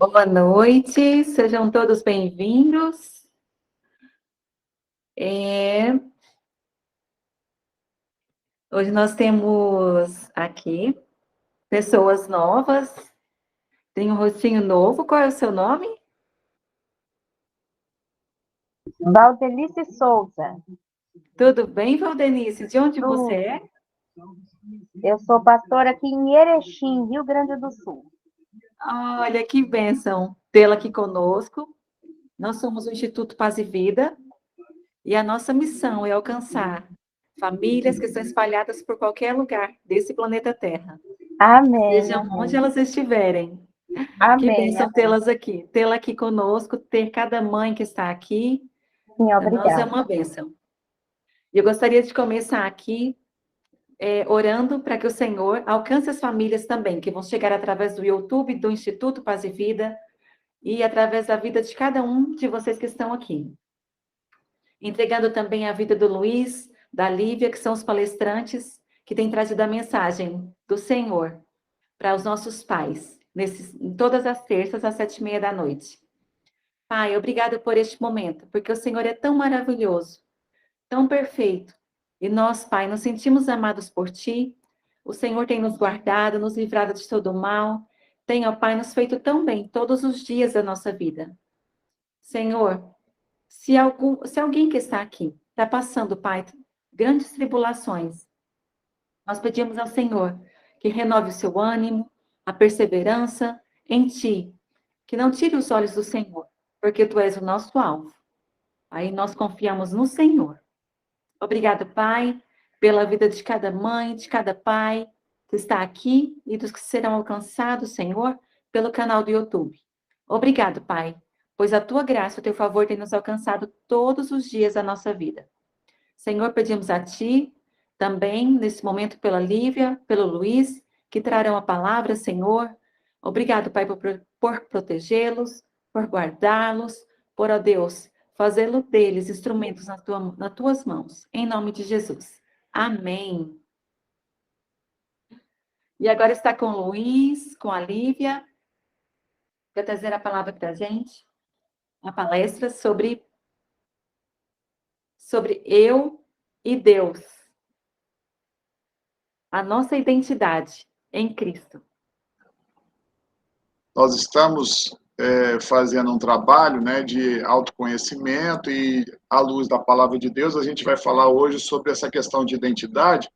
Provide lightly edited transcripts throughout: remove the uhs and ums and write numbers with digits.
Boa noite, sejam todos bem-vindos. Hoje nós temos aqui pessoas novas, tem um rostinho novo. Qual é o seu nome? Valdelice Souza. Tudo bem, Valdenice? De onde você Tudo. é? Eu sou pastora aqui em Erechim, Rio Grande do Sul. Olha, que bênção tê-la aqui conosco. Nós somos o Instituto Paz e Vida e a nossa missão é alcançar famílias que estão espalhadas por qualquer lugar desse planeta Terra, Amém, sejam onde amém. elas estiverem. Que Amém, bênção amém. tê-la aqui conosco, ter cada mãe que está aqui, Sim, para nós é obrigada. uma bênção. E eu gostaria de começar aqui orando para que o Senhor alcance as famílias também, que vão chegar através do YouTube, do Instituto Paz e Vida, e através da vida de cada um de vocês que estão aqui. Entregando também a vida do Luiz, da Lívia, que são os palestrantes, que têm trazido a mensagem do Senhor para os nossos pais, em todas as terças, às 7h30 da noite. Pai, obrigado por este momento, porque o Senhor é tão maravilhoso, tão perfeito. E nós, Pai, nos sentimos amados por Ti. O Senhor tem nos guardado, nos livrado de todo o mal. Tem, ó Pai, nos feito tão bem todos os dias da nossa vida. Senhor, se alguém que está aqui está passando, Pai, grandes tribulações, nós pedimos ao Senhor que renove o seu ânimo, a perseverança em Ti, que não tire os olhos do Senhor, porque Tu és o nosso alvo. Aí nós confiamos no Senhor. Obrigado, Pai, pela vida de cada mãe, de cada pai que está aqui e dos que serão alcançados, Senhor, pelo canal do YouTube. Obrigado, Pai, pois a Tua graça e o Teu favor tem nos alcançado todos os dias da nossa vida. Senhor, pedimos a Ti também, nesse momento, pela Lívia, pelo Luiz, que trarão a palavra, Senhor. Obrigado, Pai, por protegê-los, por guardá-los, por, ó Deus, fazê-lo deles instrumentos nas tuas mãos, em nome de Jesus. Amém. E agora está com o Luiz, com a Lívia, para trazer a palavra para a gente, a palestra sobre eu e Deus, a nossa identidade em Cristo. Nós estamos fazendo um trabalho, né, de autoconhecimento e, à luz da palavra de Deus, a gente vai falar hoje sobre essa questão de identidade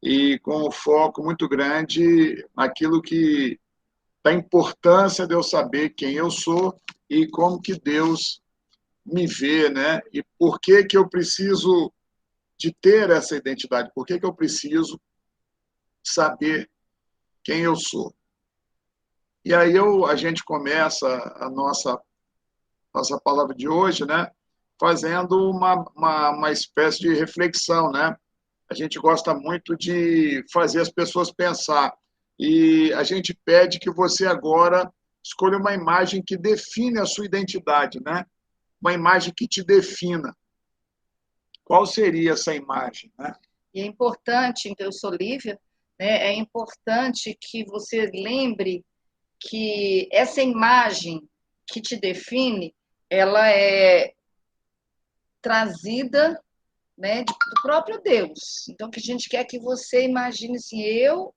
e com um foco muito grande naquilo que da importância de eu saber quem eu sou e como que Deus me vê, né? E por que que eu preciso de ter essa identidade? Por que que eu preciso saber quem eu sou? E aí a gente começa a nossa palavra de hoje, né? Fazendo uma espécie de reflexão, né? A gente gosta muito de fazer as pessoas pensar. E a gente pede que você agora escolha uma imagem que define a sua identidade, né? Uma imagem que te defina. Qual seria essa imagem, né? E é importante, então eu sou Lívia, né? É importante que você lembre que essa imagem que te define, ela é trazida, né, do próprio Deus. Então, que a gente quer que você imagine assim, eu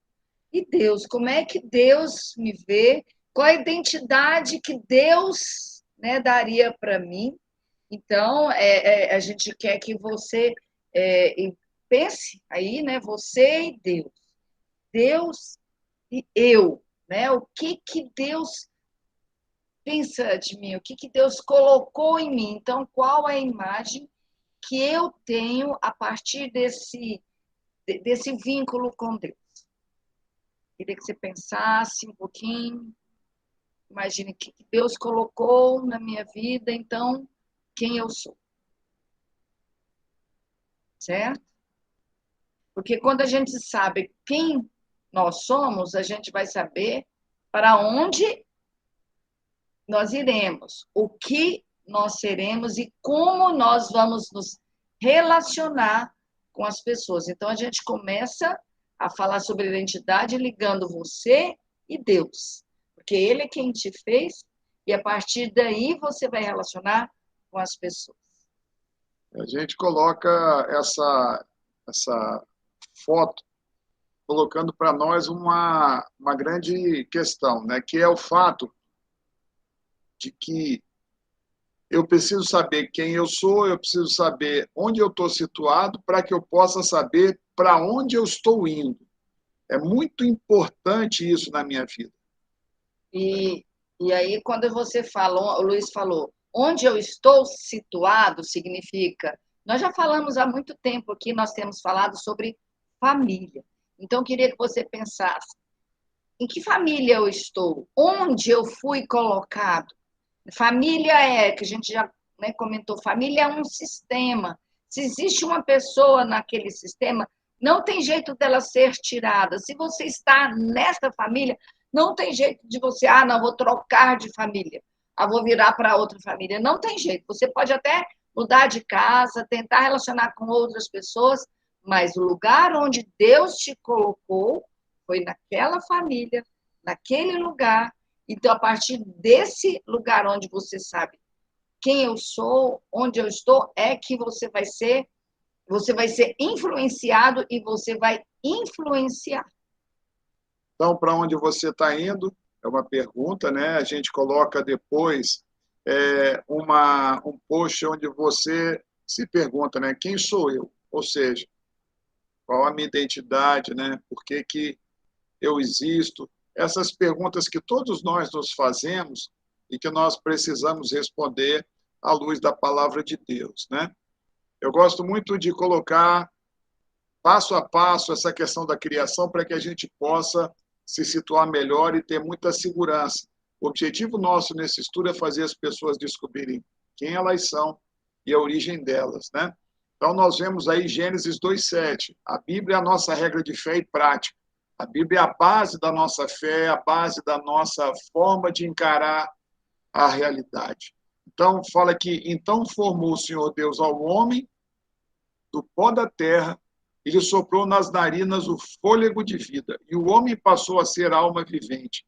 e Deus, como é que Deus me vê, qual a identidade que Deus, né, daria para mim. Então, a gente quer que você pense aí, né, você e Deus. Deus e eu, né? O que Deus pensa de mim? O que Deus colocou em mim? Então, qual é a imagem que eu tenho a partir desse vínculo com Deus? Queria que você pensasse um pouquinho. Imagine o que Deus colocou na minha vida, então, quem eu sou. Certo? Porque quando a gente sabe quem nós somos, a gente vai saber para onde nós iremos, o que nós seremos e como nós vamos nos relacionar com as pessoas. Então, a gente começa a falar sobre identidade ligando você e Deus, porque Ele é quem te fez e a partir daí você vai relacionar com as pessoas. A gente coloca essa foto colocando para nós uma grande questão, né? Que é o fato de que eu preciso saber quem eu sou, eu preciso saber onde eu estou situado para que eu possa saber para onde eu estou indo. É muito importante isso na minha vida. E aí, quando você fala, o Luiz falou, onde eu estou situado significa. Nós já falamos há muito tempo aqui, nós temos falado sobre família. Então, eu queria que você pensasse: em que família eu estou? Onde eu fui colocado? Família que a gente já, né, comentou, família é um sistema. Se existe uma pessoa naquele sistema, não tem jeito dela ser tirada. Se você está nessa família, não tem jeito de você, não, vou trocar de família, vou virar para outra família. Não tem jeito. Você pode até mudar de casa, tentar relacionar com outras pessoas, mas o lugar onde Deus te colocou foi naquela família, naquele lugar. Então, a partir desse lugar onde você sabe quem eu sou, onde eu estou, é que você vai ser influenciado e você vai influenciar. Então, para onde você está indo? É uma pergunta, né? A gente coloca depois um post onde você se pergunta, né? Quem sou eu? Ou seja, qual a minha identidade, né? Por que eu existo? Essas perguntas que todos nós nos fazemos e que nós precisamos responder à luz da palavra de Deus, né? Eu gosto muito de colocar passo a passo essa questão da criação para que a gente possa se situar melhor e ter muita segurança. O objetivo nosso nesse estudo é fazer as pessoas descobrirem quem elas são e a origem delas, né? Então, nós vemos aí Gênesis 2:7. A Bíblia é a nossa regra de fé e prática. A Bíblia é a base da nossa fé, a base da nossa forma de encarar a realidade. Então, fala que, então formou o Senhor Deus ao homem do pó da terra, e lhe soprou nas narinas o fôlego de vida, e o homem passou a ser alma vivente.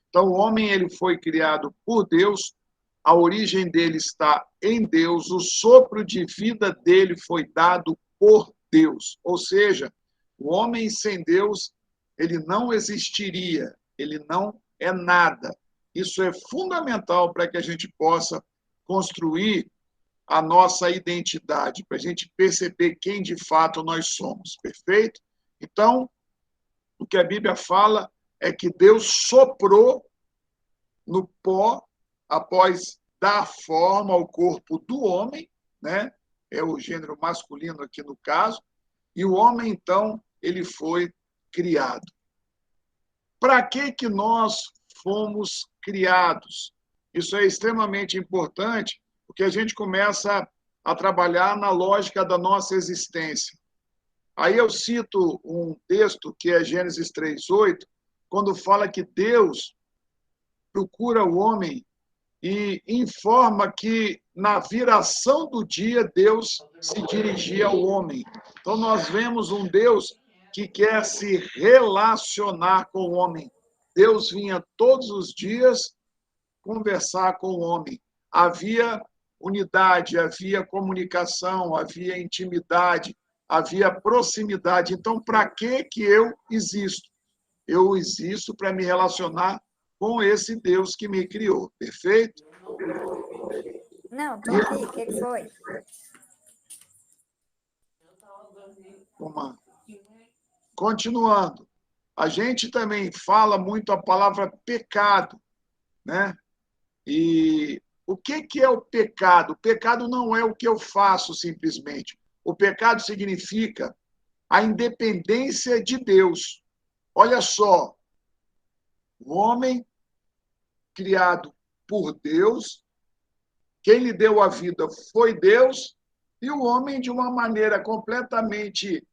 Então, o homem ele foi criado por Deus, a origem dele está em Deus, o sopro de vida dele foi dado por Deus. Ou seja, o homem sem Deus, ele não existiria, ele não é nada. Isso é fundamental para que a gente possa construir a nossa identidade, para a gente perceber quem de fato nós somos, perfeito? Então, o que a Bíblia fala é que Deus soprou no pó, após dar forma ao corpo do homem, né? É o gênero masculino aqui no caso, e o homem, então, ele foi criado. Para que nós fomos criados? Isso é extremamente importante, porque a gente começa a trabalhar na lógica da nossa existência. Aí eu cito um texto que é Gênesis 3:8, quando fala que Deus procura o homem e informa que na viração do dia Deus se dirigia ao homem. Então nós vemos um Deus que quer se relacionar com o homem. Deus vinha todos os dias conversar com o homem. Havia unidade, havia comunicação, havia intimidade, havia proximidade. Então, para que eu existo? Eu existo para me relacionar com esse Deus que me criou. Perfeito? Não, tô aqui. O que foi? Continuando. A gente também fala muito a palavra pecado, né? E o que é o pecado? O pecado não é o que eu faço simplesmente. O pecado significa a independência de Deus. Olha só, o homem criado por Deus, quem lhe deu a vida foi Deus, e o homem, de uma maneira completamente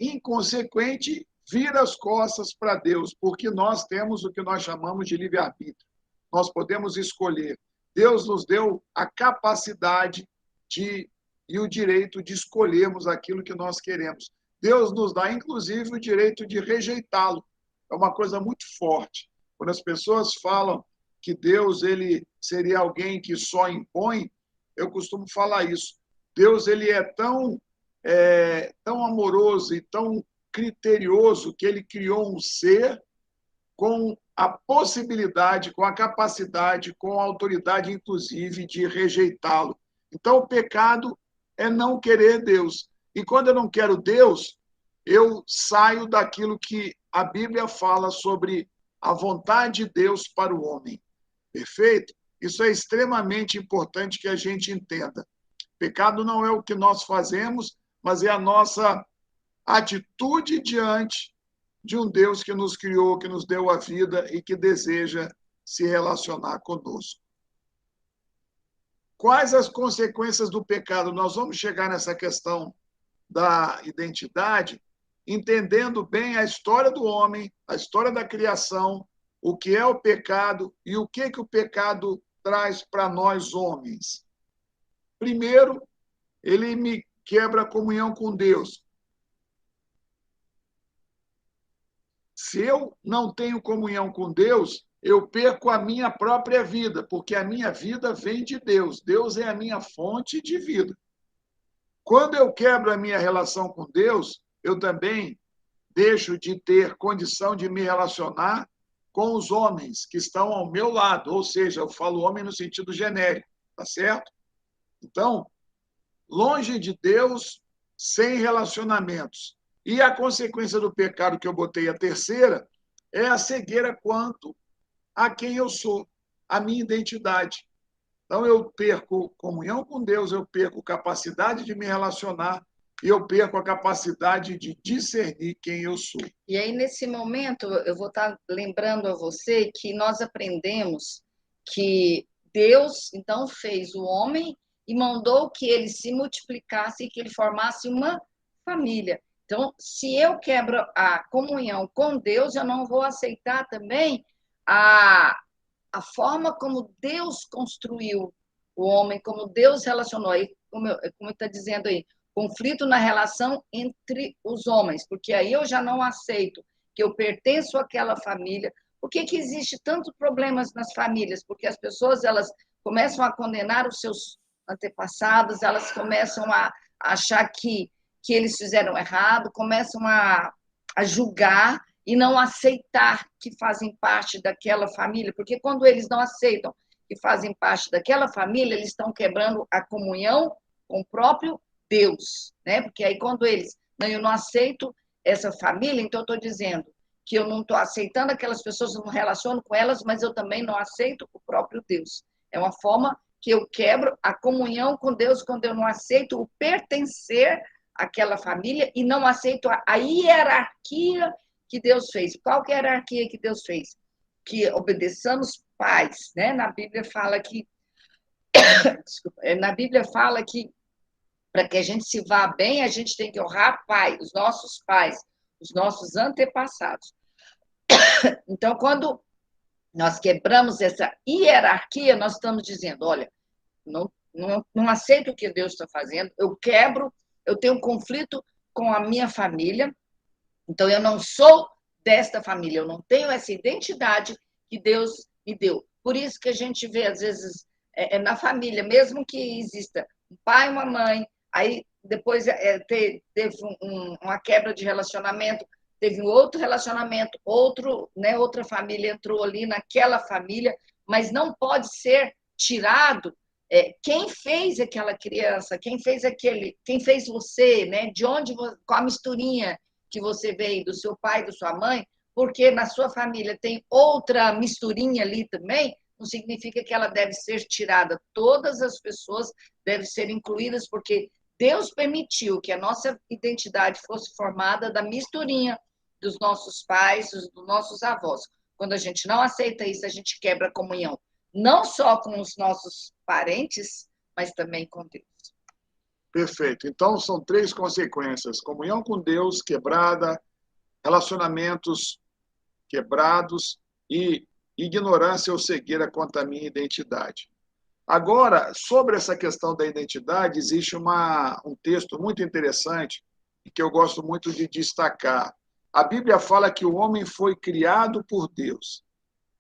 inconsequente, vira as costas para Deus, porque nós temos o que nós chamamos de livre-arbítrio. Nós podemos escolher. Deus nos deu a capacidade e o direito de escolhermos aquilo que nós queremos. Deus nos dá, inclusive, o direito de rejeitá-lo. É uma coisa muito forte. Quando as pessoas falam que Deus ele seria alguém que só impõe, eu costumo falar isso. Deus ele é tão amoroso e tão criterioso que ele criou um ser com a possibilidade, com a capacidade, com a autoridade, inclusive, de rejeitá-lo. Então, o pecado é não querer Deus. E quando eu não quero Deus, eu saio daquilo que a Bíblia fala sobre a vontade de Deus para o homem. Perfeito? Isso é extremamente importante que a gente entenda. Pecado não é o que nós fazemos, mas é a nossa atitude diante de um Deus que nos criou, que nos deu a vida e que deseja se relacionar conosco. Quais as consequências do pecado? Nós vamos chegar nessa questão da identidade, entendendo bem a história do homem, a história da criação, o que é o pecado e o que o pecado traz para nós homens. Primeiro, ele me quebra a comunhão com Deus. Se eu não tenho comunhão com Deus, eu perco a minha própria vida, porque a minha vida vem de Deus. Deus é a minha fonte de vida. Quando eu quebro a minha relação com Deus, eu também deixo de ter condição de me relacionar com os homens que estão ao meu lado, ou seja, eu falo homem no sentido genérico, tá certo? Então, longe de Deus, sem relacionamentos. E a consequência do pecado que eu botei, a terceira, é a cegueira quanto a quem eu sou, a minha identidade. Então, eu perco comunhão com Deus, eu perco capacidade de me relacionar e eu perco a capacidade de discernir quem eu sou. E aí, nesse momento, eu vou estar lembrando a você que nós aprendemos que Deus, então, fez o homem e mandou que ele se multiplicasse e que ele formasse uma família. Então, se eu quebro a comunhão com Deus, eu não vou aceitar também a forma como Deus construiu o homem, como Deus relacionou. Aí, como está dizendo aí, conflito na relação entre os homens, porque aí eu já não aceito que eu pertenço àquela família. Por que existe tantos problemas nas famílias? Porque as pessoas elas começam a condenar os seus antepassados, elas começam a achar que eles fizeram errado, começam a julgar e não aceitar que fazem parte daquela família, porque quando eles não aceitam que fazem parte daquela família, eles estão quebrando a comunhão com o próprio Deus, né? Porque aí quando eles, não, eu não aceito essa família, então eu estou dizendo que eu não estou aceitando aquelas pessoas, eu não relaciono com elas, mas eu também não aceito o próprio Deus. É uma forma que eu quebro a comunhão com Deus quando eu não aceito o pertencer àquela família e não aceito a hierarquia que Deus fez. Qual que é a hierarquia que Deus fez? Que obedeçamos pais, né? Na Bíblia fala que para que a gente se vá bem, a gente tem que honrar os nossos antepassados. Então, quando nós quebramos essa hierarquia, nós estamos dizendo, olha, não aceito o que Deus está fazendo, eu quebro, eu tenho um conflito com a minha família, então eu não sou desta família, eu não tenho essa identidade que Deus me deu. Por isso que a gente vê, às vezes, na família, mesmo que exista um pai e uma mãe, aí depois teve uma quebra de relacionamento, teve um outro relacionamento, outra família entrou ali naquela família, mas não pode ser tirado quem fez aquela criança, quem fez você, né? De onde, qual a misturinha que você veio, do seu pai, da sua mãe, porque na sua família tem outra misturinha ali também, não significa que ela deve ser tirada. Todas as pessoas devem ser incluídas, porque Deus permitiu que a nossa identidade fosse formada da misturinha dos nossos pais, dos nossos avós. Quando a gente não aceita isso, a gente quebra a comunhão, não só com os nossos parentes, mas também com Deus. Perfeito. Então, são 3 consequências. Comunhão com Deus quebrada, relacionamentos quebrados e ignorância ou cegueira quanto à minha identidade. Agora, sobre essa questão da identidade, existe um texto muito interessante e que eu gosto muito de destacar. A Bíblia fala que o homem foi criado por Deus.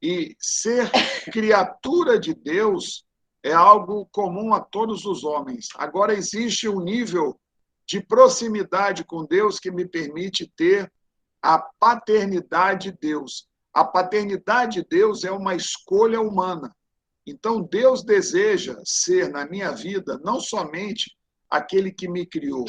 E ser criatura de Deus é algo comum a todos os homens. Agora, existe um nível de proximidade com Deus que me permite ter a paternidade de Deus. A paternidade de Deus é uma escolha humana. Então, Deus deseja ser, na minha vida, não somente aquele que me criou,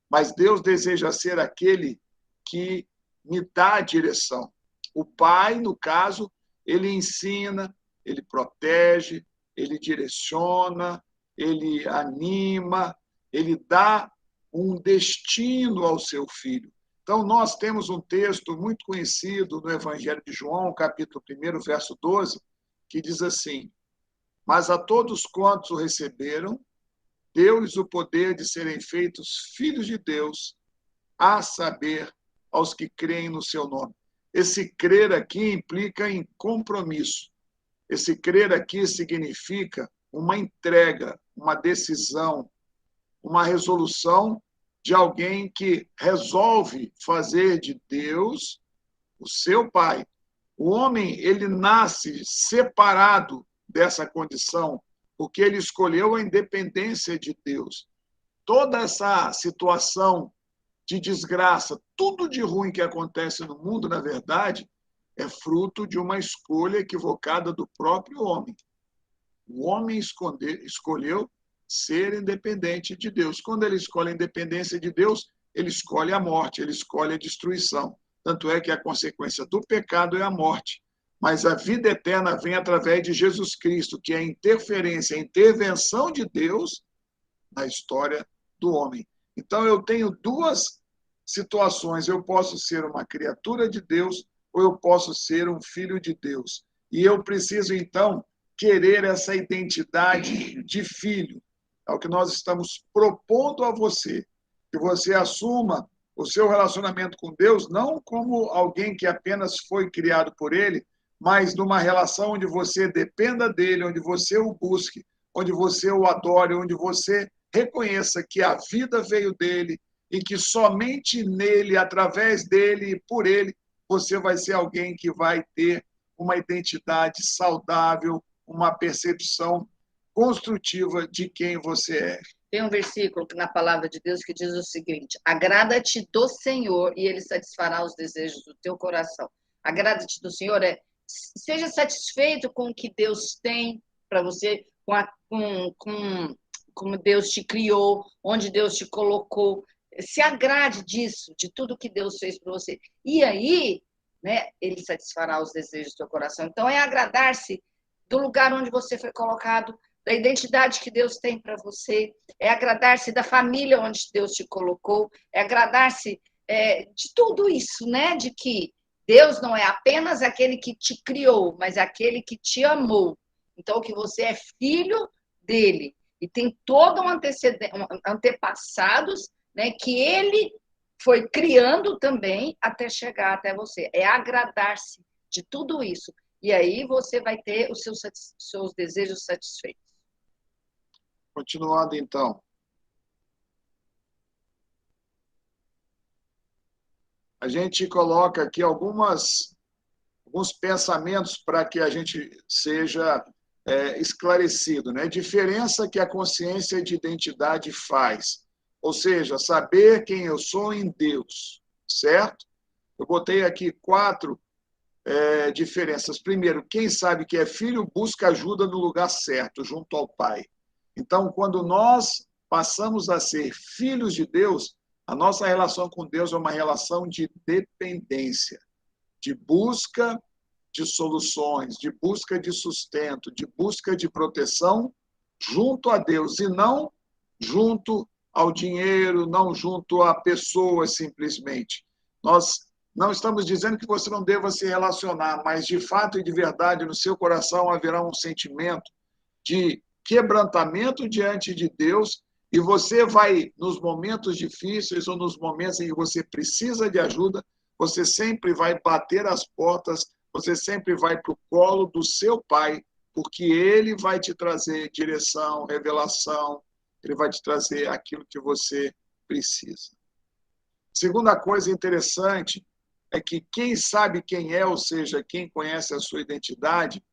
mas Deus deseja ser aquele que me dá a direção. O Pai, no caso, ele ensina, ele protege, ele direciona, ele anima, ele dá um destino ao seu filho. Então, nós temos um texto muito conhecido no Evangelho de João, capítulo 1, verso 12, que diz assim: mas a todos quantos o receberam, deu-lhes o poder de serem feitos filhos de Deus, a saber, aos que creem no seu nome. Esse crer aqui implica em compromisso. Esse crer aqui significa uma entrega, uma decisão, uma resolução de alguém que resolve fazer de Deus o seu Pai. O homem, ele nasce separado dessa condição, porque ele escolheu a independência de Deus. Toda essa situação de desgraça, tudo de ruim que acontece no mundo, na verdade, é fruto de uma escolha equivocada do próprio homem. O homem escolheu ser independente de Deus. Quando ele escolhe a independência de Deus, ele escolhe a morte, ele escolhe a destruição. Tanto é que a consequência do pecado é a morte. Mas a vida eterna vem através de Jesus Cristo, que é a interferência, a intervenção de Deus na história do homem. Então, eu tenho duas situações. Eu posso ser uma criatura de Deus ou eu posso ser um filho de Deus. E eu preciso, então, querer essa identidade de filho. É o que nós estamos propondo a você. Que você assuma o seu relacionamento com Deus não como alguém que apenas foi criado por Ele, mas numa relação onde você dependa dEle, onde você o busque, onde você o adore, onde você reconheça que a vida veio dEle e que somente nele, através dEle e por Ele, você vai ser alguém que vai ter uma identidade saudável, uma percepção construtiva de quem você é. Tem um versículo na palavra de Deus que diz o seguinte: agrada-te do Senhor e Ele satisfará os desejos do teu coração. Agrada-te do Senhor seja satisfeito com o que Deus tem para você, como Deus te criou, onde Deus te colocou. Se agrade disso, de tudo que Deus fez para você. E aí, né, Ele satisfará os desejos do teu coração. Então, é agradar-se do lugar onde você foi colocado, da identidade que Deus tem para você, é agradar-se da família onde Deus te colocou, é agradar-se de tudo isso, né? De que Deus não é apenas aquele que te criou, mas aquele que te amou. Então, que você é filho dele e tem todo antepassados, né, que ele foi criando também até chegar até você. É agradar-se de tudo isso. E aí você vai ter os seus desejos satisfeitos. Continuando, então. A gente coloca aqui alguns pensamentos para que a gente seja esclarecido, né? Diferença que a consciência de identidade faz. Ou seja, saber quem eu sou em Deus, certo? Eu botei aqui 4 diferenças. Primeiro, quem sabe que é filho busca ajuda no lugar certo, junto ao Pai. Então, quando nós passamos a ser filhos de Deus, a nossa relação com Deus é uma relação de dependência, de busca de soluções, de busca de sustento, de busca de proteção junto a Deus e não junto ao dinheiro, não junto a pessoas simplesmente. Nós não estamos dizendo que você não deva se relacionar, mas de fato e de verdade no seu coração haverá um sentimento de quebrantamento diante de Deus e você vai, nos momentos difíceis ou nos momentos em que você precisa de ajuda, você sempre vai bater as portas, você sempre vai para o colo do seu Pai, porque Ele vai te trazer direção, revelação, Ele vai te trazer aquilo que você precisa. Segunda coisa interessante é que quem sabe quem é, ou seja, quem conhece a sua identidade,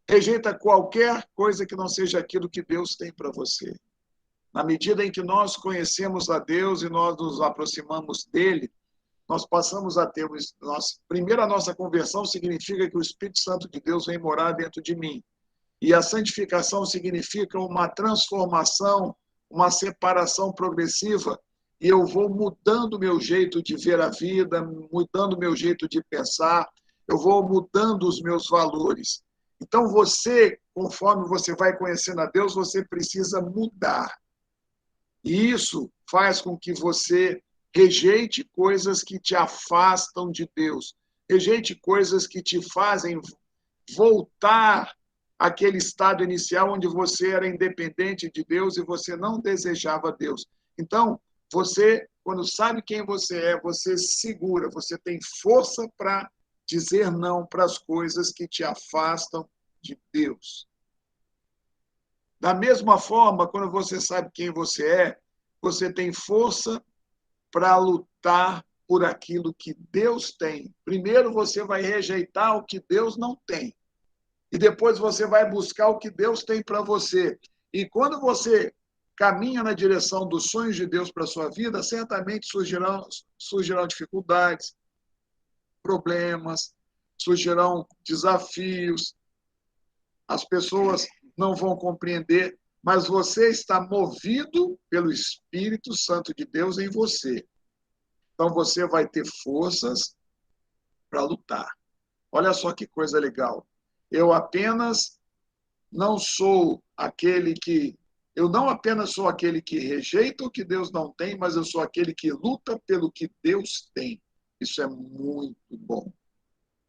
rejeita qualquer coisa que não seja aquilo que Deus tem para você. Na medida em que nós conhecemos a Deus e nós nos aproximamos dele, nós passamos a ter... Primeiro, a nossa conversão significa que o Espírito Santo de Deus vem morar dentro de mim. E a santificação significa uma transformação, uma separação progressiva, e eu vou mudando o meu jeito de ver a vida, mudando o meu jeito de pensar, eu vou mudando os meus valores. Então, você, conforme você vai conhecendo a Deus, você precisa mudar. E isso faz com que você rejeite coisas que te afastam de Deus, rejeite coisas que te fazem voltar àquele estado inicial onde você era independente de Deus e você não desejava Deus. Então, você, quando sabe quem você é, você segura, você tem força para dizer não para as coisas que te afastam de Deus. Da mesma forma, quando você sabe quem você é, você tem força para lutar por aquilo que Deus tem. Primeiro você vai rejeitar o que Deus não tem. E depois você vai buscar o que Deus tem para você. E quando você caminha na direção dos sonhos de Deus para a sua vida, certamente surgirão dificuldades, problemas, surgirão desafios, as pessoas não vão compreender, mas você está movido pelo Espírito Santo de Deus em você. Então você vai ter forças para lutar. Olha só que coisa legal. Eu não apenas sou aquele que rejeita o que Deus não tem, mas eu sou aquele que luta pelo que Deus tem. Isso é muito bom.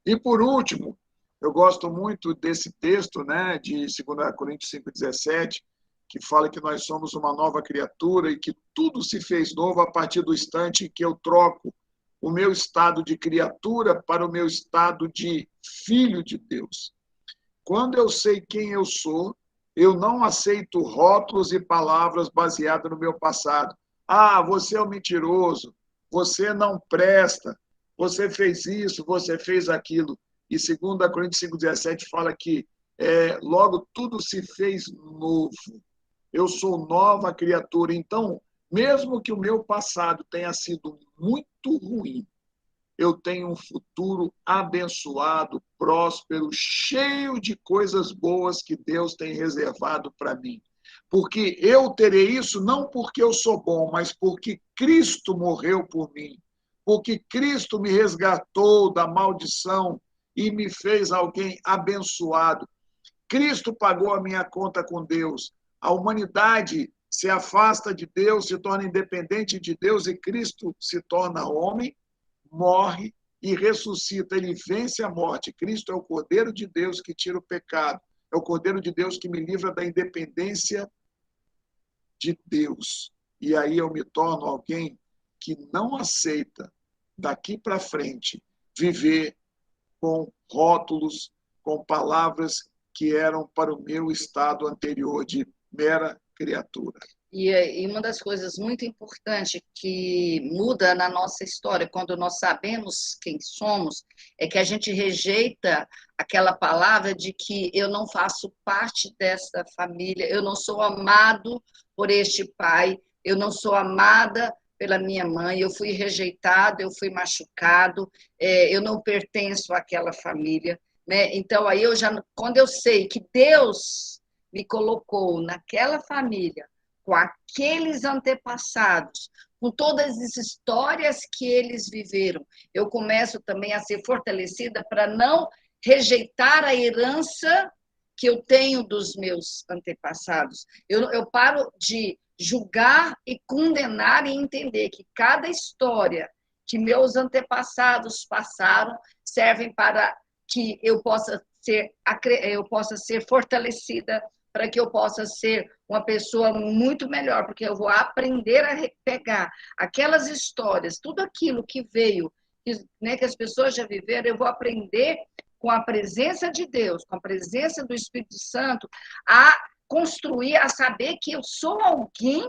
E por último, eu gosto muito desse texto, né, de 2 Coríntios 5,17, que fala que nós somos uma nova criatura e que tudo se fez novo a partir do instante que eu troco o meu estado de criatura para o meu estado de filho de Deus. Quando eu sei quem eu sou, eu não aceito rótulos e palavras baseadas no meu passado. Ah, você é um mentiroso, você não presta, você fez isso, você fez aquilo. E 2 Coríntios 5,17 fala que logo tudo se fez novo. Eu sou nova criatura. Então, mesmo que o meu passado tenha sido muito ruim, eu tenho um futuro abençoado, próspero, cheio de coisas boas que Deus tem reservado para mim. Porque eu terei isso não porque eu sou bom, mas porque Cristo morreu por mim. Porque Cristo me resgatou da maldição e me fez alguém abençoado. Cristo pagou a minha conta com Deus. A humanidade se afasta de Deus, se torna independente de Deus e Cristo se torna homem, morre e ressuscita. Ele vence a morte. Cristo é o Cordeiro de Deus que tira o pecado. É o Cordeiro de Deus que me livra da independência de Deus. E aí eu me torno alguém que não aceita, daqui para frente, viver com rótulos, com palavras que eram para o meu estado anterior de mera criatura. E uma das coisas muito importantes que muda na nossa história, quando nós sabemos quem somos, é que a gente rejeita aquela palavra de que eu não faço parte desta família, eu não sou amado por este pai, eu não sou amada pela minha mãe, eu fui rejeitado, eu fui machucado, eu não pertenço àquela família, né? Então, aí quando eu sei que Deus me colocou naquela família, com aqueles antepassados, com todas as histórias que eles viveram, eu começo também a ser fortalecida para não rejeitar a herança que eu tenho dos meus antepassados. Eu paro de julgar e condenar e entender que cada história que meus antepassados passaram servem para que eu possa ser fortalecida, para que eu possa ser uma pessoa muito melhor, porque eu vou aprender a pegar aquelas histórias, tudo aquilo que veio, que as pessoas já viveram, eu vou aprender com a presença de Deus, com a presença do Espírito Santo, a construir, a saber que eu sou alguém,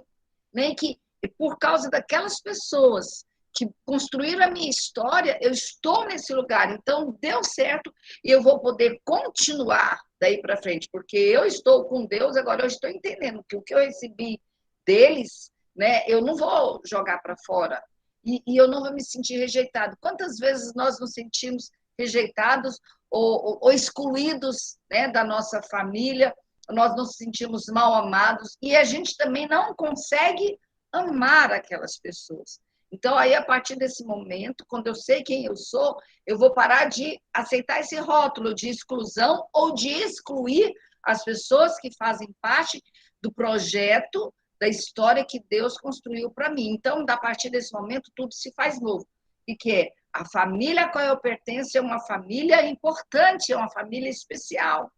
né, que por causa daquelas pessoas que construíram a minha história, eu estou nesse lugar, então deu certo e eu vou poder continuar daí para frente, porque eu estou com Deus, agora eu estou entendendo que o que eu recebi deles, né, eu não vou jogar para fora e eu não vou me sentir rejeitado. Quantas vezes nós nos sentimos rejeitados ou excluídos, né, da nossa família, nós nos sentimos mal amados e a gente também não consegue amar aquelas pessoas. Então, aí, a partir desse momento, quando eu sei quem eu sou, eu vou parar de aceitar esse rótulo de exclusão ou de excluir as pessoas que fazem parte do projeto, da história que Deus construiu para mim. Então, a partir desse momento, tudo se faz novo. E que é a família a qual eu pertenço é uma família importante, é uma família especial.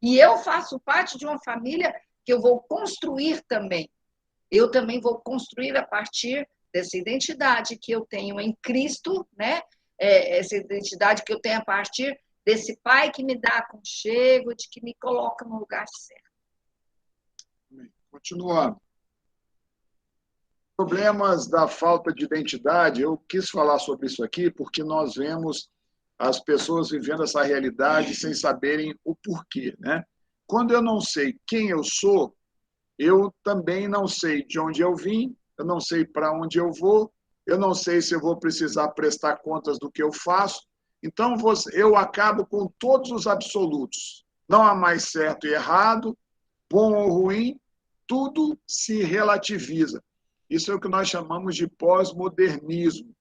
E eu faço parte de uma família que eu vou construir também. Eu também vou construir a partir dessa identidade que eu tenho em Cristo, né? Essa identidade que eu tenho a partir desse Pai que me dá aconchego, de que me coloca no lugar certo. Continuando. Problemas da falta de identidade, eu quis falar sobre isso aqui porque nós vemos as pessoas vivendo essa realidade sem saberem o porquê, né? Quando eu não sei quem eu sou, eu também não sei de onde eu vim, eu não sei para onde eu vou, eu não sei se eu vou precisar prestar contas do que eu faço. Então, eu acabo com todos os absolutos. Não há mais certo e errado, bom ou ruim, tudo se relativiza. Isso é o que nós chamamos de pós-modernismo.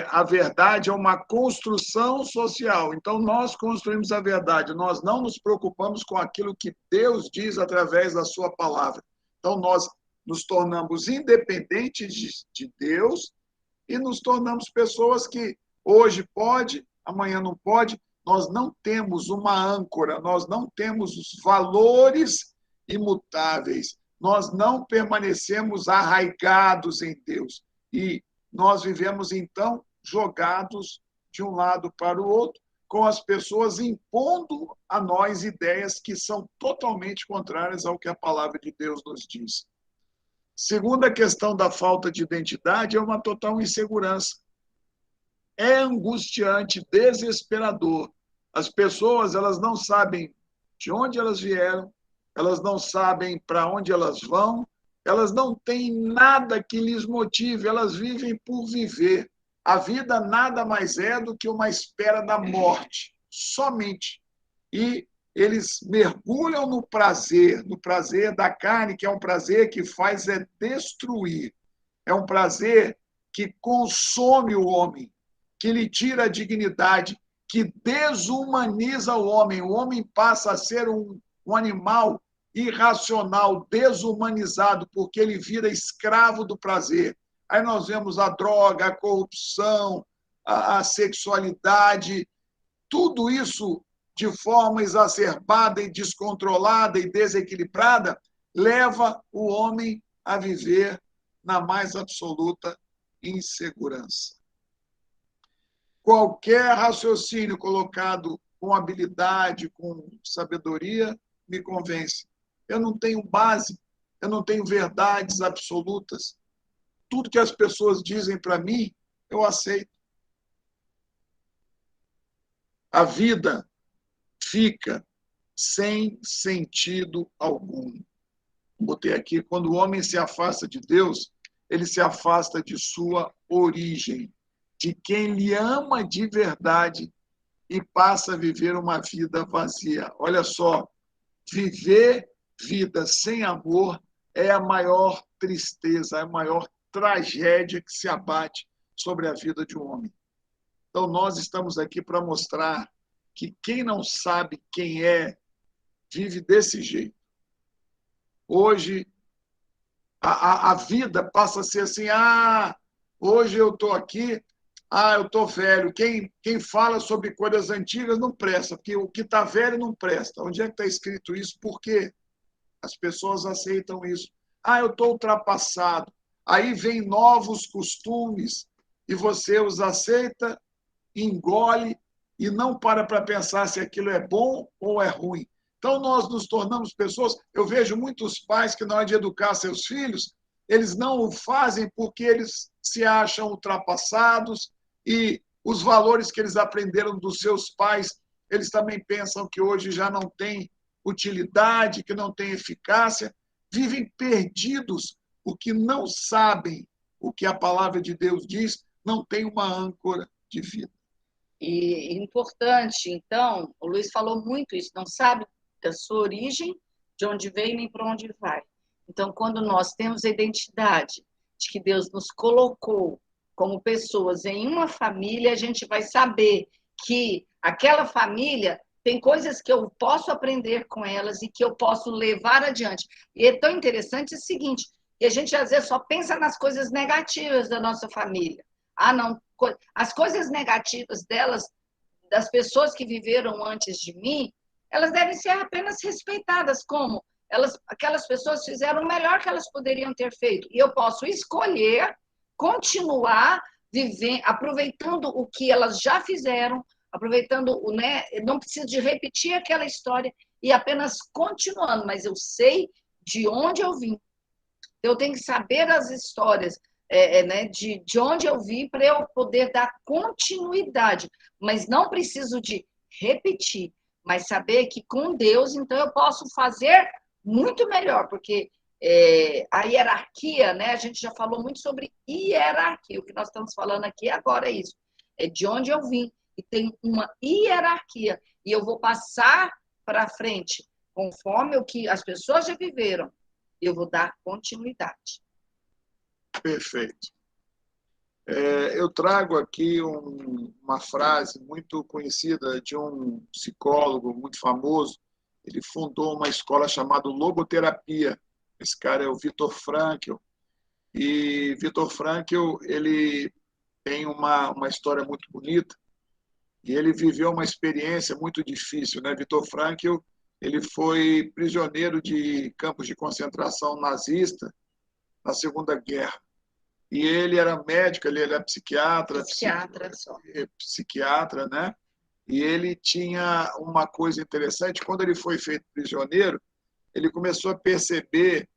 A verdade é uma construção social. Então, nós construímos a verdade. Nós não nos preocupamos com aquilo que Deus diz através da sua palavra. Então, nós nos tornamos independentes de Deus e nos tornamos pessoas que hoje pode, amanhã não pode. Nós não temos uma âncora, nós não temos os valores imutáveis. Nós não permanecemos arraigados em Deus. E nós vivemos, então, jogados de um lado para o outro, com as pessoas impondo a nós ideias que são totalmente contrárias ao que a palavra de Deus nos diz. Segunda questão da falta de identidade é uma total insegurança. É angustiante, desesperador. As pessoas, elas não sabem de onde elas vieram, elas não sabem para onde elas vão, elas não têm nada que lhes motive, elas vivem por viver. A vida nada mais é do que uma espera da morte, somente. E eles mergulham no prazer da carne, que é um prazer que faz destruir. É um prazer que consome o homem, que lhe tira a dignidade, que desumaniza o homem. O homem passa a ser um animal irracional, desumanizado, porque ele vira escravo do prazer. Aí nós vemos a droga, a corrupção, a sexualidade, tudo isso de forma exacerbada e descontrolada e desequilibrada, leva o homem a viver na mais absoluta insegurança. Qualquer raciocínio colocado com habilidade, com sabedoria, me convence. Eu não tenho base, eu não tenho verdades absolutas. Tudo que as pessoas dizem para mim, eu aceito. A vida fica sem sentido algum. Botei aqui, quando o homem se afasta de Deus, ele se afasta de sua origem, de quem lhe ama de verdade e passa a viver uma vida vazia. Olha só, viver vida sem amor é a maior tristeza, é a maior tragédia que se abate sobre a vida de um homem. Então, nós estamos aqui para mostrar que quem não sabe quem é, vive desse jeito. Hoje, a vida passa a ser assim, hoje eu estou aqui, eu estou velho. Quem fala sobre coisas antigas não presta, porque o que está velho não presta. Onde é que está escrito isso? Por quê? As pessoas aceitam isso. Eu estou ultrapassado. Aí vem novos costumes e você os aceita, engole e não para pensar se aquilo é bom ou é ruim. Então, nós nos tornamos pessoas... Eu vejo muitos pais que, na hora de educar seus filhos, eles não o fazem porque eles se acham ultrapassados e os valores que eles aprenderam dos seus pais, eles também pensam que hoje já não tem utilidade, que não tem eficácia, vivem perdidos porque não sabem o que a palavra de Deus diz, não tem uma âncora de vida. E importante, então, o Luiz falou muito isso, não sabe da sua origem, de onde veio nem para onde vai. Então, quando nós temos a identidade de que Deus nos colocou como pessoas em uma família, a gente vai saber que aquela família tem coisas que eu posso aprender com elas e que eu posso levar adiante. E é tão interessante o seguinte, que a gente às vezes só pensa nas coisas negativas da nossa família. Ah, não, as coisas negativas delas, das pessoas que viveram antes de mim, elas devem ser apenas respeitadas como aquelas pessoas fizeram o melhor que elas poderiam ter feito. E eu posso escolher continuar vivendo, aproveitando o que elas já fizeram, aproveitando, né, não preciso de repetir aquela história e apenas continuando, mas eu sei de onde eu vim. Eu tenho que saber as histórias, né, de onde eu vim para eu poder dar continuidade, mas não preciso de repetir, mas saber que com Deus, então, eu posso fazer muito melhor, porque a hierarquia, né, a gente já falou muito sobre hierarquia, o que nós estamos falando aqui agora é isso, é de onde eu vim, e tem uma hierarquia, e eu vou passar para frente, conforme o que as pessoas já viveram, eu vou dar continuidade. Perfeito. Eu trago aqui uma frase muito conhecida de um psicólogo muito famoso. Ele fundou uma escola chamada Logoterapia. Esse cara é o Viktor Frankl. E Viktor Frankl, ele tem uma história muito bonita e ele viveu uma experiência muito difícil, né? Viktor Frankl, ele foi prisioneiro de campos de concentração nazista na Segunda Guerra. E ele era médico, ele era psiquiatra, né? E ele tinha uma coisa interessante, quando ele foi feito prisioneiro, ele começou a perceber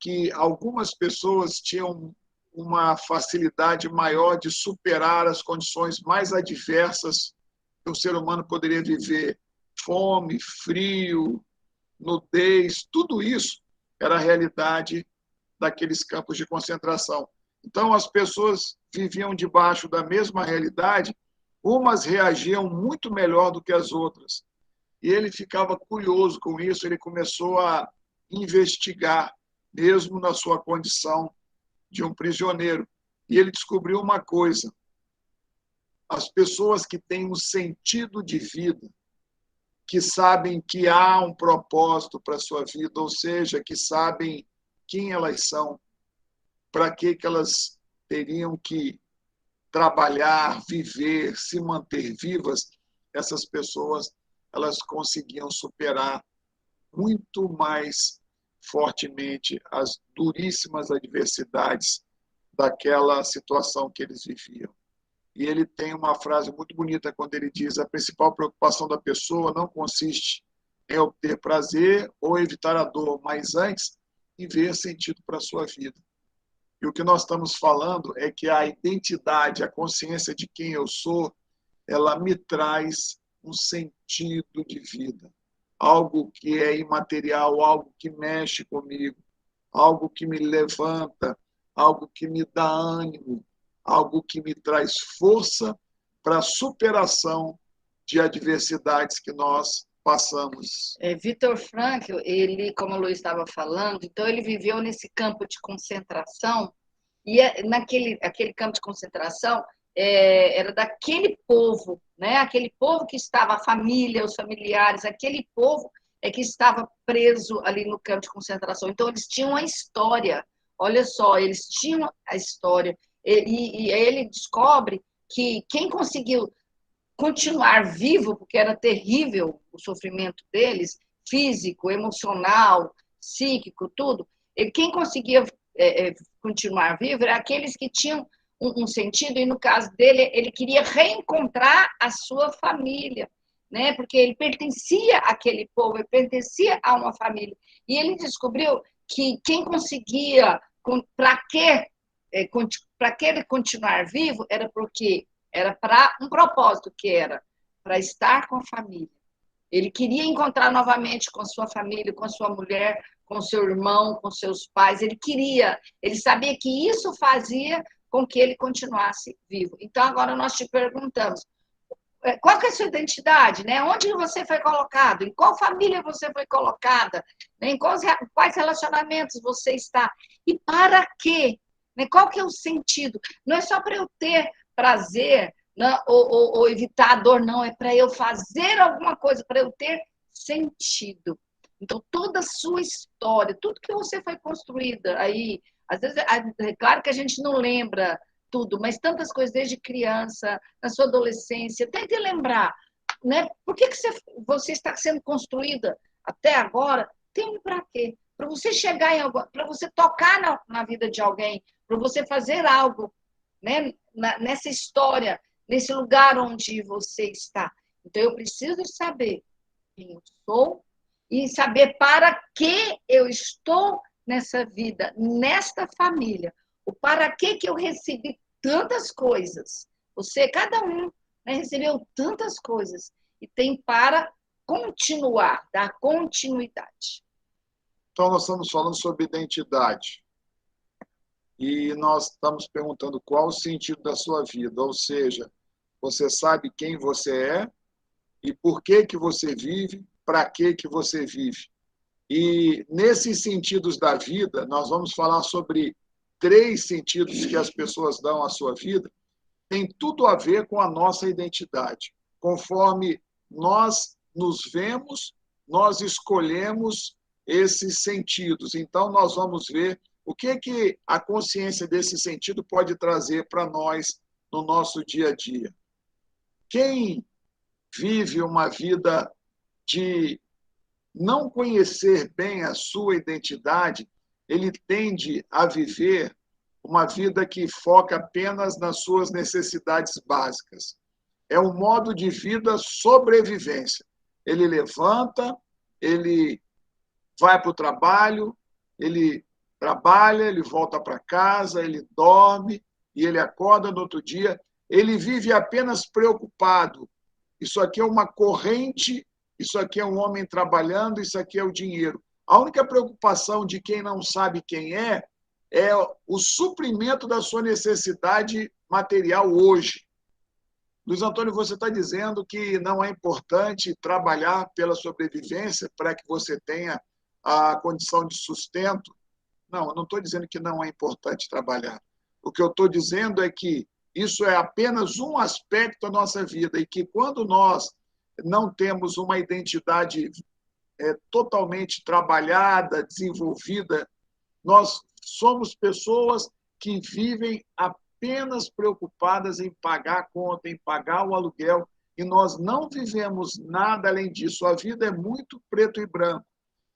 que algumas pessoas tinham uma facilidade maior de superar as condições mais adversas que o ser humano poderia viver. Fome, frio, nudez, tudo isso era a realidade daqueles campos de concentração. Então, as pessoas viviam debaixo da mesma realidade, umas reagiam muito melhor do que as outras. E ele ficava curioso com isso, ele começou a investigar, mesmo na sua condição de um prisioneiro. E ele descobriu uma coisa: as pessoas que têm um sentido de vida, que sabem que há um propósito para a sua vida, ou seja, que sabem quem elas são, para que elas teriam que trabalhar, viver, se manter vivas, essas pessoas elas conseguiam superar muito mais fortemente as duríssimas adversidades daquela situação que eles viviam. E ele tem uma frase muito bonita quando ele diz: a principal preocupação da pessoa não consiste em obter prazer ou evitar a dor, mas antes em ver sentido para a sua vida. E o que nós estamos falando é que a identidade, a consciência de quem eu sou, ela me traz um sentido de vida. Algo que é imaterial, algo que mexe comigo, algo que me levanta, algo que me dá ânimo, algo que me traz força para a superação de adversidades que nós passamos. Viktor Frankl, ele, como o Luiz estava falando, então ele viveu nesse campo de concentração, e aquele campo de concentração era daquele povo, né? Aquele povo que estava, a família, os familiares, aquele povo que estava preso ali no campo de concentração. Então eles tinham a história, olha só, eles tinham a história, e ele descobre que quem conseguiu continuar vivo, porque era terrível o sofrimento deles, físico, emocional, psíquico, tudo, quem conseguia continuar vivo eram aqueles que tinham um sentido, e no caso dele, ele queria reencontrar a sua família, né? Porque ele pertencia àquele povo, ele pertencia a uma família. E ele descobriu que quem conseguia, para quê para que ele continuar vivo, era porque era para um propósito, que era para estar com a família. Ele queria encontrar novamente com sua família, com sua mulher, com seu irmão, com seus pais. Ele sabia que isso fazia com que ele continuasse vivo. Então, agora nós te perguntamos, qual que é a sua identidade, né? Onde você foi colocado? Em qual família você foi colocada? Em quais relacionamentos você está? E para quê? Qual que é o sentido? Não é só para eu ter prazer, né? ou evitar a dor, não. É para eu fazer alguma coisa, para eu ter sentido. Então, toda a sua história, tudo que você foi construída aí, às vezes, é claro que a gente não lembra tudo, mas tantas coisas desde criança, na sua adolescência, tente lembrar, né? Por que você está sendo construída até agora? Tem para quê? Para você chegar em algo, para você tocar na vida de alguém, para você fazer algo, né? Nessa história, nesse lugar onde você está. Então, eu preciso saber quem eu sou e saber para que eu estou nessa vida, nesta família. O para que eu recebi tantas coisas. Cada um, né, recebeu tantas coisas e tem para continuar, dar continuidade. Então, nós estamos falando sobre identidade. E nós estamos perguntando qual o sentido da sua vida. Ou seja, você sabe quem você é e por que você vive, para que você vive. E nesses sentidos da vida, nós vamos falar sobre 3 sentidos que as pessoas dão à sua vida, tem tudo a ver com a nossa identidade. Conforme nós nos vemos, nós escolhemos esses sentidos. Então, nós vamos ver o que a consciência desse sentido pode trazer para nós no nosso dia a dia. Quem vive uma vida de não conhecer bem a sua identidade, ele tende a viver uma vida que foca apenas nas suas necessidades básicas. É um modo de vida sobrevivência. Ele levanta, ele vai para o trabalho, ele trabalha, ele volta para casa, ele dorme e ele acorda no outro dia. Ele vive apenas preocupado. Isso aqui é uma corrente, isso aqui é um homem trabalhando, isso aqui é o dinheiro. A única preocupação de quem não sabe quem é o suprimento da sua necessidade material hoje. Luiz Antônio, você está dizendo que não é importante trabalhar pela sobrevivência para que você tenha a condição de sustento? Não, eu não estou dizendo que não é importante trabalhar. O que eu estou dizendo é que isso é apenas um aspecto da nossa vida e que quando nós não temos uma identidade totalmente trabalhada, desenvolvida, nós somos pessoas que vivem apenas preocupadas em pagar a conta, em pagar o aluguel, e nós não vivemos nada além disso. A vida é muito preto e branco.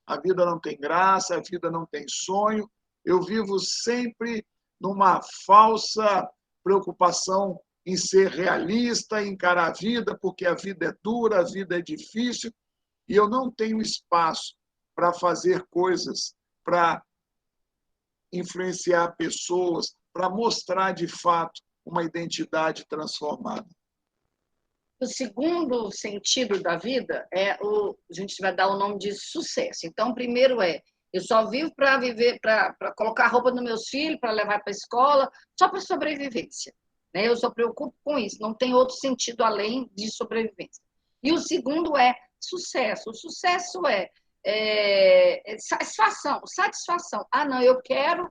A vida não tem graça, a vida não tem sonho. Eu vivo sempre numa falsa preocupação em ser realista, em encarar a vida, porque a vida é dura, a vida é difícil, e eu não tenho espaço para fazer coisas, para influenciar pessoas, para mostrar de fato uma identidade transformada. O segundo sentido da vida a gente vai dar o nome de sucesso. Então, primeiro eu só vivo para viver, para colocar roupa nos meus filhos, para levar para a escola, só para sobrevivência. Né? Eu só preocupo com isso, não tem outro sentido além de sobrevivência. E o segundo é sucesso. O sucesso é satisfação. Ah, não, eu quero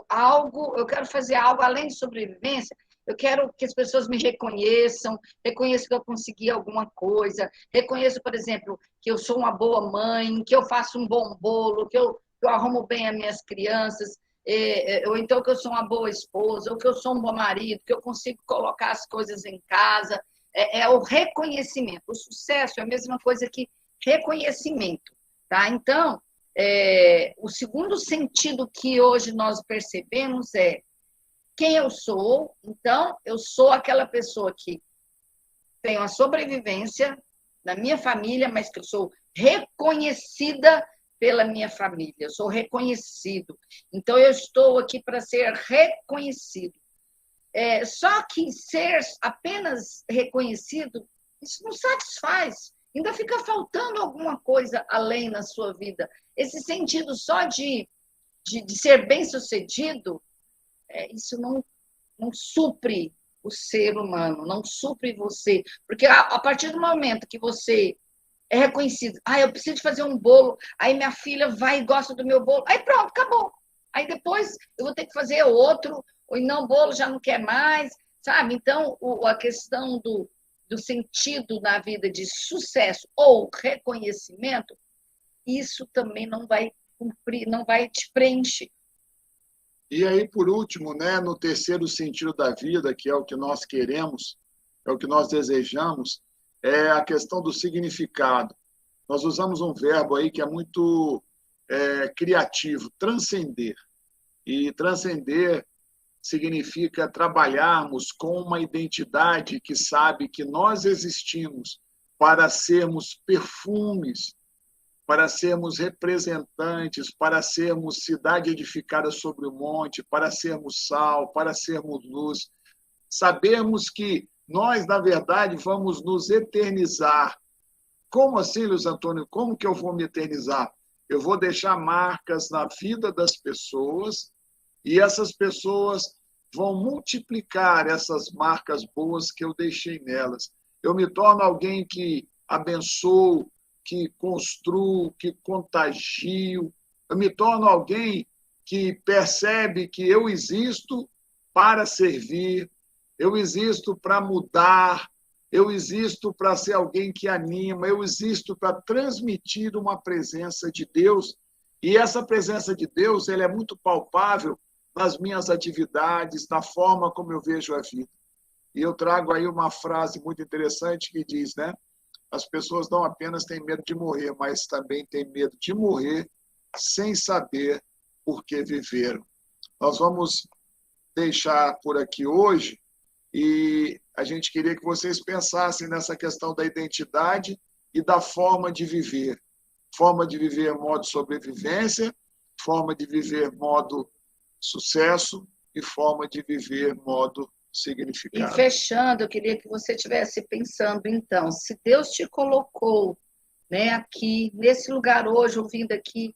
algo, eu quero fazer algo além de sobrevivência. Eu quero que as pessoas me reconheçam que eu consegui alguma coisa, reconheçam, por exemplo, que eu sou uma boa mãe, que eu faço um bom bolo, que eu arrumo bem as minhas crianças, ou então que eu sou uma boa esposa, ou que eu sou um bom marido, que eu consigo colocar as coisas em casa. É o reconhecimento. O sucesso é a mesma coisa que reconhecimento. Tá? Então, o segundo sentido que hoje nós percebemos é quem eu sou. Então, eu sou aquela pessoa que tem a sobrevivência da minha família, mas que eu sou reconhecida pela minha família, eu sou reconhecido. Então, eu estou aqui para ser reconhecido. Só que ser apenas reconhecido, isso não satisfaz. Ainda fica faltando alguma coisa além na sua vida. Esse sentido só de ser bem-sucedido, isso não supre o ser humano, não supre você. Porque a partir do momento que você é reconhecido, eu preciso fazer um bolo, aí minha filha vai e gosta do meu bolo, aí pronto, acabou. Aí depois eu vou ter que fazer outro, ou não, o bolo já não quer mais, sabe? Então, a questão do sentido na vida de sucesso ou reconhecimento, isso também não vai cumprir, não vai te preencher. E aí, por último, né, no terceiro sentido da vida, que é o que nós queremos, é o que nós desejamos, é a questão do significado. Nós usamos um verbo aí que é muito criativo, transcender. E transcender significa trabalharmos com uma identidade que sabe que nós existimos para sermos perfumes, para sermos representantes, para sermos cidade edificada sobre o monte, para sermos sal, para sermos luz. Sabemos que nós, na verdade, vamos nos eternizar. Como assim, Luiz Antônio? Como que eu vou me eternizar? Eu vou deixar marcas na vida das pessoas e essas pessoas vão multiplicar essas marcas boas que eu deixei nelas. Eu me torno alguém que abençoo, que construo, que contagio. Eu me torno alguém que percebe que eu existo para servir, eu existo para mudar, eu existo para ser alguém que anima, eu existo para transmitir uma presença de Deus. E essa presença de Deus, ela é muito palpável nas minhas atividades, na forma como eu vejo a vida. E eu trago aí uma frase muito interessante que diz, né? As pessoas não apenas têm medo de morrer, mas também têm medo de morrer sem saber por que viveram. Nós vamos deixar por aqui hoje e a gente queria que vocês pensassem nessa questão da identidade e da forma de viver. Forma de viver modo sobrevivência, forma de viver modo sucesso e forma de viver modo significado. E fechando, eu queria que você estivesse pensando, então, se Deus te colocou, né, aqui, nesse lugar hoje, ouvindo aqui,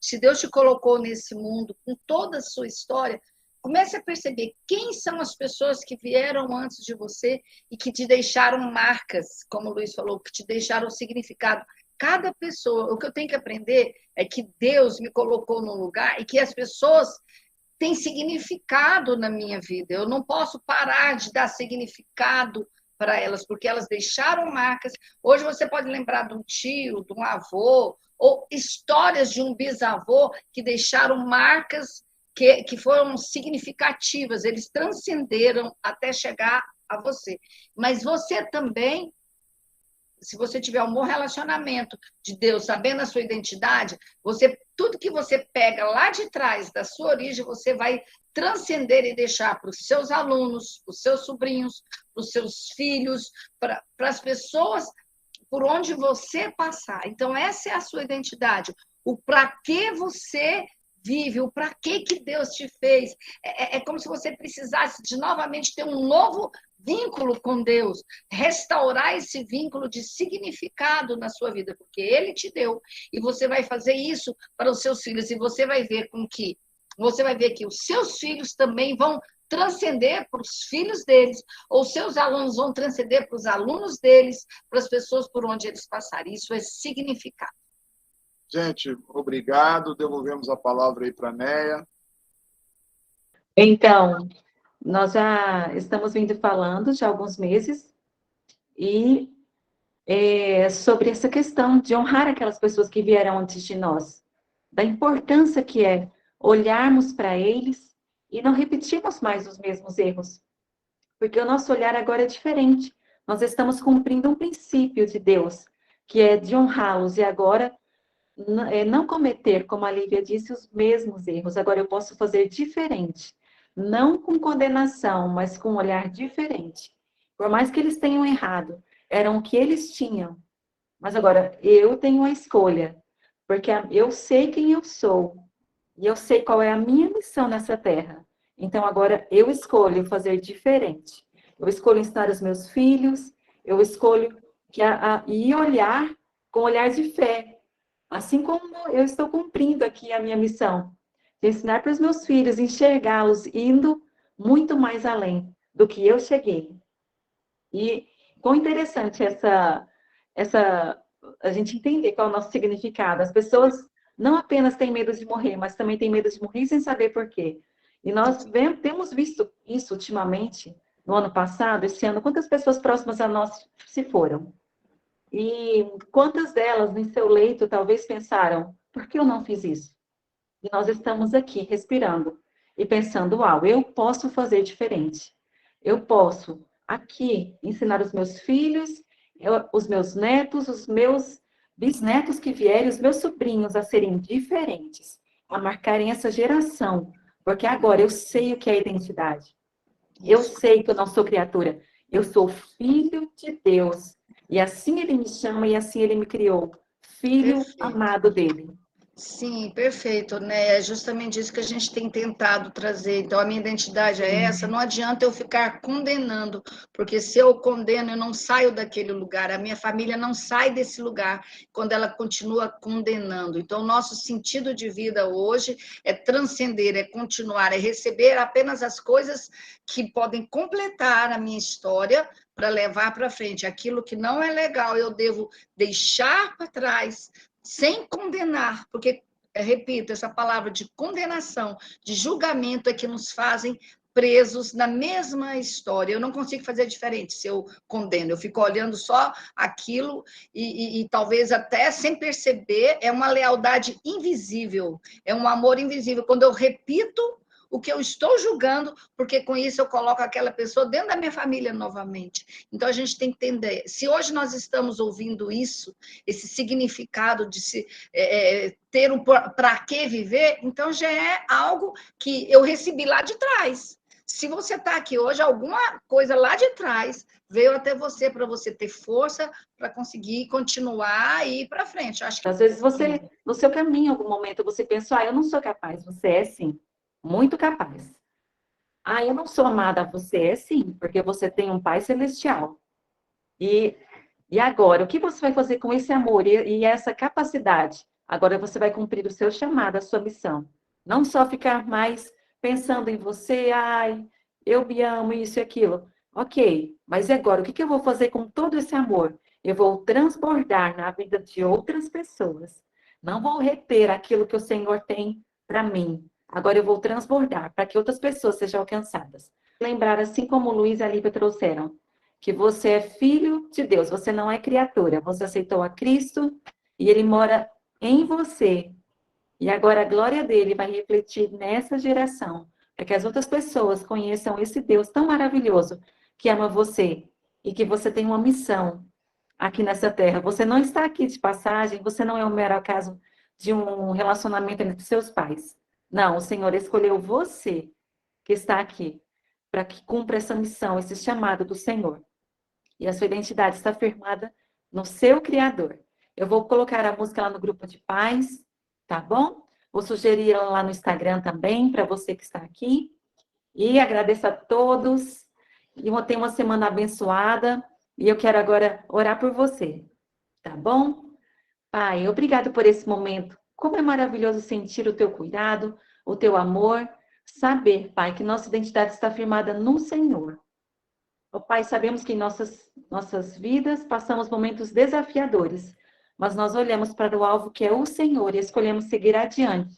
se Deus te colocou nesse mundo, com toda a sua história, comece a perceber quem são as pessoas que vieram antes de você e que te deixaram marcas, como o Luiz falou, que te deixaram significado. Cada pessoa, o que eu tenho que aprender é que Deus me colocou num lugar e que as pessoas tem significado na minha vida. Eu não posso parar de dar significado para elas, porque elas deixaram marcas. Hoje você pode lembrar de um tio, de um avô, ou histórias de um bisavô que deixaram marcas que foram significativas. Eles transcenderam até chegar a você. Mas você também, se você tiver um bom relacionamento de Deus, sabendo a sua identidade, tudo que você pega lá de trás da sua origem, você vai transcender e deixar para os seus alunos, para os seus sobrinhos, para os seus filhos, para as pessoas por onde você passar. Então, essa é a sua identidade. O para que você vive, o para que Deus te fez. É como se você precisasse de novamente ter um novo vínculo com Deus, restaurar esse vínculo de significado na sua vida, porque Ele te deu, e você vai fazer isso para os seus filhos, e você vai ver que os seus filhos também vão transcender para os filhos deles, ou seus alunos vão transcender para os alunos deles, para as pessoas por onde eles passarem. Isso é significado. Gente, obrigado. Devolvemos a palavra aí para a Neia. Então, nós já estamos vindo falando já há alguns meses e sobre essa questão de honrar aquelas pessoas que vieram antes de nós, da importância que é olharmos para eles e não repetirmos mais os mesmos erros, porque o nosso olhar agora é diferente. Nós estamos cumprindo um princípio de Deus, que é de honrá-los, e agora não cometer, como a Lívia disse, os mesmos erros. Agora eu posso fazer diferente. Não com condenação, mas com um olhar diferente. Por mais que eles tenham errado, eram o que eles tinham. Mas agora, eu tenho a escolha. porque eu sei quem eu sou, e eu sei qual é a minha missão nessa terra. Então, agora, eu escolho fazer diferente. Eu escolho ensinar os meus filhos, eu escolho e olhar com olhar de fé, assim como eu estou cumprindo aqui a minha missão, de ensinar para os meus filhos, enxergá-los indo muito mais além do que eu cheguei. E quão interessante a gente entender qual é o nosso significado. As pessoas não apenas têm medo de morrer, mas também têm medo de morrer sem saber por quê. E nós temos visto isso ultimamente, no ano passado, esse ano, quantas pessoas próximas a nós se foram. E quantas delas, em seu leito, talvez pensaram, por que eu não fiz isso? E nós estamos aqui, respirando, e pensando, uau, eu posso fazer diferente. Eu posso, aqui, ensinar os meus filhos, os meus netos, os meus bisnetos que vierem, os meus sobrinhos a serem diferentes, a marcarem essa geração. Porque agora eu sei o que é identidade. Eu sei que eu não sou criatura. Eu sou filho de Deus. E assim ele me chama e assim ele me criou. Filho Perfeito. amado dele. Sim, perfeito, né? É justamente isso que a gente tem tentado trazer. Então, a minha identidade é essa. Não adianta eu ficar condenando, porque se eu condeno, eu não saio daquele lugar. A minha família não sai desse lugar quando ela continua condenando. Então, o nosso sentido de vida hoje é transcender, é continuar, é receber apenas as coisas que podem completar a minha história para levar para frente. Aquilo que não é legal, eu devo deixar para trás sem condenar, porque, repito, essa palavra de condenação, de julgamento é que nos fazem presos na mesma história. Eu não consigo fazer diferente se eu condeno, eu fico olhando só aquilo e talvez até sem perceber, é uma lealdade invisível, é um amor invisível. Quando eu repito o que eu estou julgando, porque com isso eu coloco aquela pessoa dentro da minha família novamente. Então, a gente tem que entender, se hoje nós estamos ouvindo isso, esse significado de se ter um para que viver, então já é algo que eu recebi lá de trás. Se você está aqui hoje, alguma coisa lá de trás veio até você para você ter força para conseguir continuar e ir para frente. Acho que Às vezes você, no seu caminho, em algum momento, você pensa, eu não sou capaz. Você é sim, muito capaz. Eu não sou amada. Você é sim, porque você tem um Pai Celestial. E agora, o que você vai fazer com esse amor e essa capacidade? Agora você vai cumprir o seu chamado, a sua missão. Não só ficar mais pensando em você, eu me amo, isso e aquilo. Ok, mas e agora? O que eu vou fazer com todo esse amor? Eu vou transbordar na vida de outras pessoas. Não vou reter aquilo que o Senhor tem para mim. Agora eu vou transbordar para que outras pessoas sejam alcançadas. Lembrar, assim como o Luiz e a Lívia trouxeram, que você é filho de Deus, você não é criatura. Você aceitou a Cristo e ele mora em você. E agora a glória dele vai refletir nessa geração, para que as outras pessoas conheçam esse Deus tão maravilhoso que ama você e que você tem uma missão aqui nessa terra. Você não está aqui de passagem, você não é um mero acaso de um relacionamento entre seus pais. Não, o Senhor escolheu você que está aqui para que cumpra essa missão, esse chamado do Senhor. E a sua identidade está firmada no seu Criador. Eu vou colocar a música lá no grupo de pais, tá bom? Vou sugerir ela lá no Instagram também, para você que está aqui. E agradeço a todos. E tenha uma semana abençoada. E eu quero agora orar por você, tá bom? Pai, obrigado por esse momento. Como é maravilhoso sentir o teu cuidado, o teu amor. Saber, Pai, que nossa identidade está firmada no Senhor. Ó Pai, sabemos que em nossas vidas passamos momentos desafiadores, mas nós olhamos para o alvo que é o Senhor e escolhemos seguir adiante.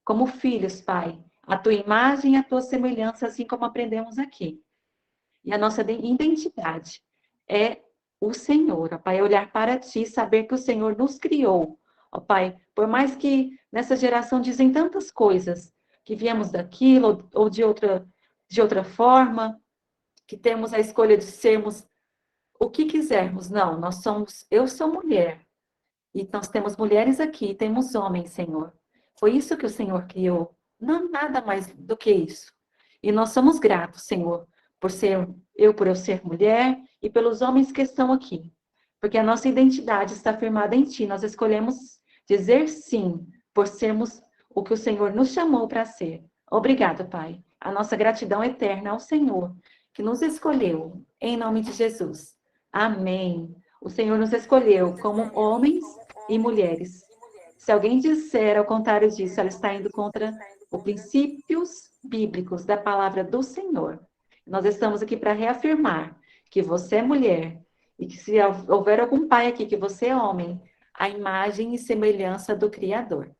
Como filhos, Pai, a tua imagem e a tua semelhança, assim como aprendemos aqui. E a nossa identidade é o Senhor, ó Pai, olhar para ti, saber que o Senhor nos criou. Ó Pai, por mais que nessa geração dizem tantas coisas, que viemos daquilo ou de outra forma, que temos a escolha de sermos o que quisermos. Não, eu sou mulher. E nós temos mulheres aqui, temos homens, Senhor. Foi isso que o Senhor criou. Não nada mais do que isso. E nós somos gratos, Senhor, por eu ser mulher e pelos homens que estão aqui. Porque a nossa identidade está firmada em Ti. Nós escolhemos dizer sim, por sermos o que o Senhor nos chamou para ser. Obrigado, Pai. A nossa gratidão eterna ao Senhor, que nos escolheu, em nome de Jesus. Amém. O Senhor nos escolheu como homens e mulheres. Se alguém disser ao contrário disso, ela está indo contra os princípios bíblicos da palavra do Senhor. Nós estamos aqui para reafirmar que você é mulher e que se houver algum pai aqui que você é homem, a imagem e semelhança do Criador.